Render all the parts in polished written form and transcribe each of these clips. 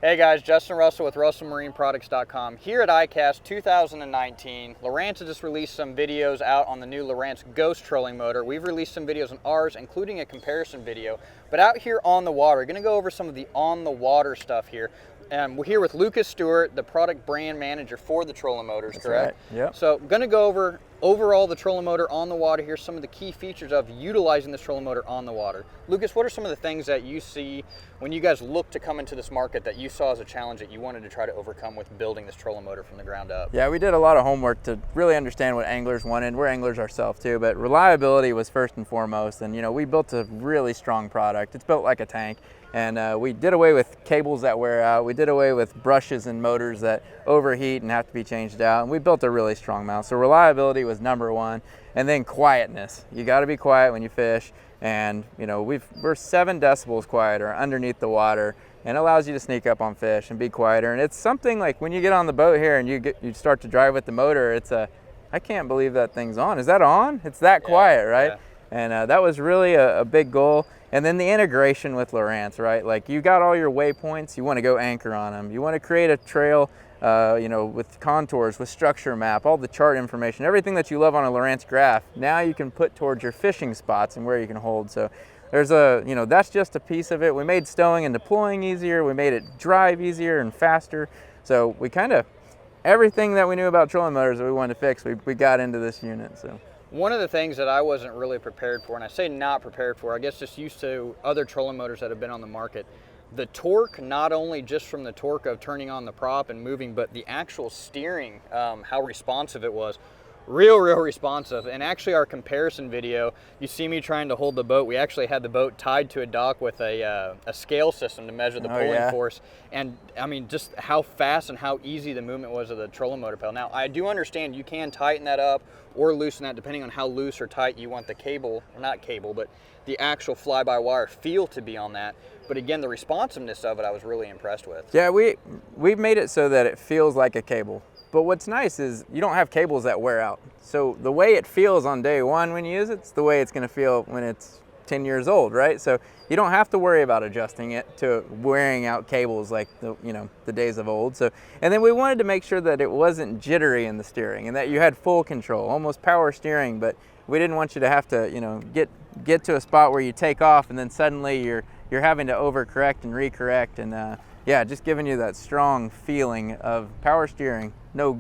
Hey guys, Justin Russell with RussellMarineProducts.com here at iCast 2019. Lowrance has just released some videos out on the new Lowrance Ghost Trolling Motor. We've released some videos on ours, including a comparison video. But out here on the water, we're going to go over some of the on-the-water stuff here. We're here with Lucas Stewart, the product brand manager for the trolling motors, That's correct? Right. Yep. So I'm going to go over overall the trolling motor on the water here, some of the key features of utilizing this trolling motor on the water. Lucas, what are some of the things that you see when you guys look to come into this market that you saw as a challenge that you wanted to try to overcome with building this trolling motor from the ground up? Yeah, we did a lot of homework to really understand what anglers wanted. We're anglers ourselves too, but reliability was first and foremost. And we built a really strong product. It's built like a tank. And we did away with cables that wear out. We did away with brushes and motors that overheat and have to be changed out. And we built a really strong mount. So reliability was number one. And then quietness. You got to be quiet when you fish. And we're 7 decibels quieter underneath the water, and it allows you to sneak up on fish and be quieter. And it's something like when you get on the boat here and you start to drive with the motor, I can't believe that thing's on. Is that on? It's that quiet, right? Yeah. And that was really a big goal. And then the integration with Lowrance, right? Like you got all your waypoints, you want to go anchor on them. You want to create a trail, with contours, with structure map, all the chart information, everything that you love on a Lowrance graph. Now you can put towards your fishing spots and where you can hold. So there's that's just a piece of it. We made stowing and deploying easier. We made it drive easier and faster. So we everything that we knew about trolling motors that we wanted to fix, we got into this unit. So. One of the things that I wasn't really prepared for, and I say not prepared for, I guess just used to other trolling motors that have been on the market, the torque, not only just from the torque of turning on the prop and moving, but the actual steering, how responsive it was. Real responsive. And actually our comparison video, you see me trying to hold the boat. We actually had the boat tied to a dock with a scale system to measure the pulling force. And I mean, just how fast and how easy the movement was of the trolling motor pedal. Now, I do understand you can tighten that up or loosen that depending on how loose or tight you want the cable, or not cable, but the actual fly-by-wire feel to be on that. But again, the responsiveness of it, I was really impressed with. Yeah, we've made it so that it feels like a cable. But what's nice is you don't have cables that wear out. So the way it feels on day one when you use it's the way it's going to feel when it's 10 years old, right? So you don't have to worry about adjusting it to wearing out cables like the days of old. So, and then we wanted to make sure that it wasn't jittery in the steering and that you had full control, almost power steering, but we didn't want you to have to, get to a spot where you take off and then suddenly you're having to overcorrect and recorrect, and just giving you that strong feeling of power steering. No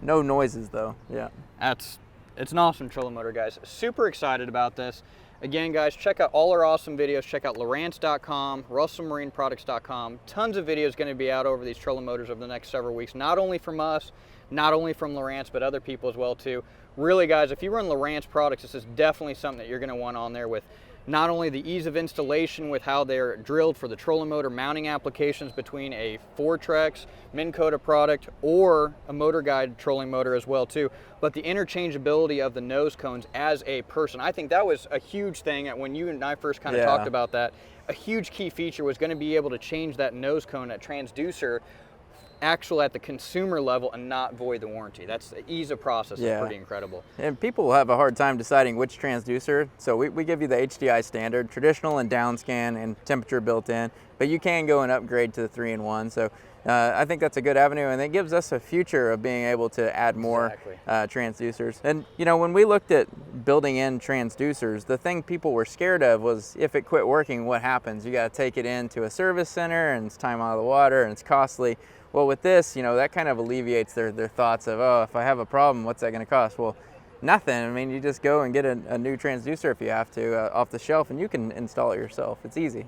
noises though. Yeah. It's an awesome trolling motor, guys. Super excited about this. Again, guys, check out all our awesome videos. Check out Lowrance.com, RussellMarineProducts.com. Tons of videos going to be out over these trolling motors over the next several weeks. Not only from us, not only from Lowrance, but other people as well too. Really, guys, if you run Lowrance products, this is definitely something that you're going to want on there with not only the ease of installation with how they're drilled for the trolling motor mounting applications between a Fortrex, Minn Kota product, or a motor guide trolling motor as well too, but the interchangeability of the nose cones as a person. I think that was a huge thing when you and I first kind of talked about that. A huge key feature was going to be able to change that nose cone, that transducer, actual at the consumer level and not void the warranty. That's the ease of process. Is pretty incredible. And people have a hard time deciding which transducer. So we give you the HDI standard, traditional and down scan and temperature built in, but you can go and upgrade to the 3-in-1. So I think that's a good avenue, and it gives us a future of being able to add more transducers. And when we looked at building in transducers, the thing people were scared of was if it quit working, what happens? You got to take it into a service center and it's time out of the water and it's costly. Well, with this, that kind of alleviates their thoughts of, oh, if I have a problem, what's that going to cost? Well, nothing. I mean, you just go and get a new transducer if you have to off the shelf, and you can install it yourself. It's easy.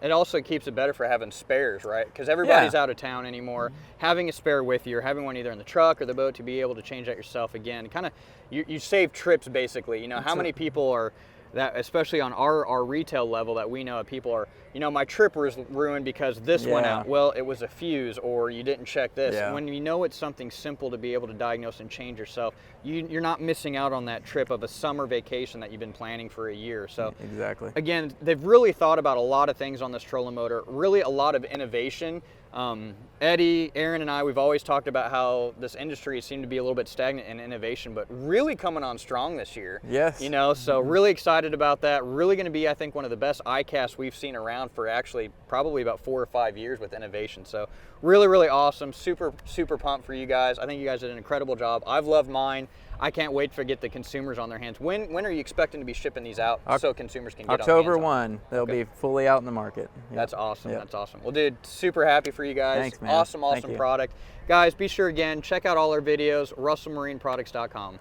It also keeps it better for having spares, right? Because everybody's out of town anymore. Having a spare with you, or having one either in the truck or the boat to be able to change that yourself again, kind of, you save trips basically. How many people are that, especially on our retail level, that we know of, people are, my trip was ruined because this went out. Well, it was a fuse, or you didn't check this. When you know it's something simple to be able to diagnose and change yourself, you're not missing out on that trip of a summer vacation that you've been planning for a year. So again, they've really thought about a lot of things on this trolling motor, really a lot of innovation. Eddie, Aaron, and I, we've always talked about how this industry seemed to be a little bit stagnant in innovation, but really coming on strong this year. Yes. You know, so really excited about that. Really going to be, I think, one of the best iCasts we've seen around for actually probably about 4 or 5 years with innovation. So really, really awesome. Super, super pumped for you guys. I think you guys did an incredible job. I've loved mine. I can't wait to get the consumers on their hands. When are you expecting to be shipping these out so consumers can get October on their hands 1. They'll be fully out in the market. Yep. That's awesome. Yep. That's awesome. Well, dude, super happy for you guys. Thanks, man. Awesome, Thank awesome you. product. Guys, be sure again, check out all our videos, russellmarineproducts.com.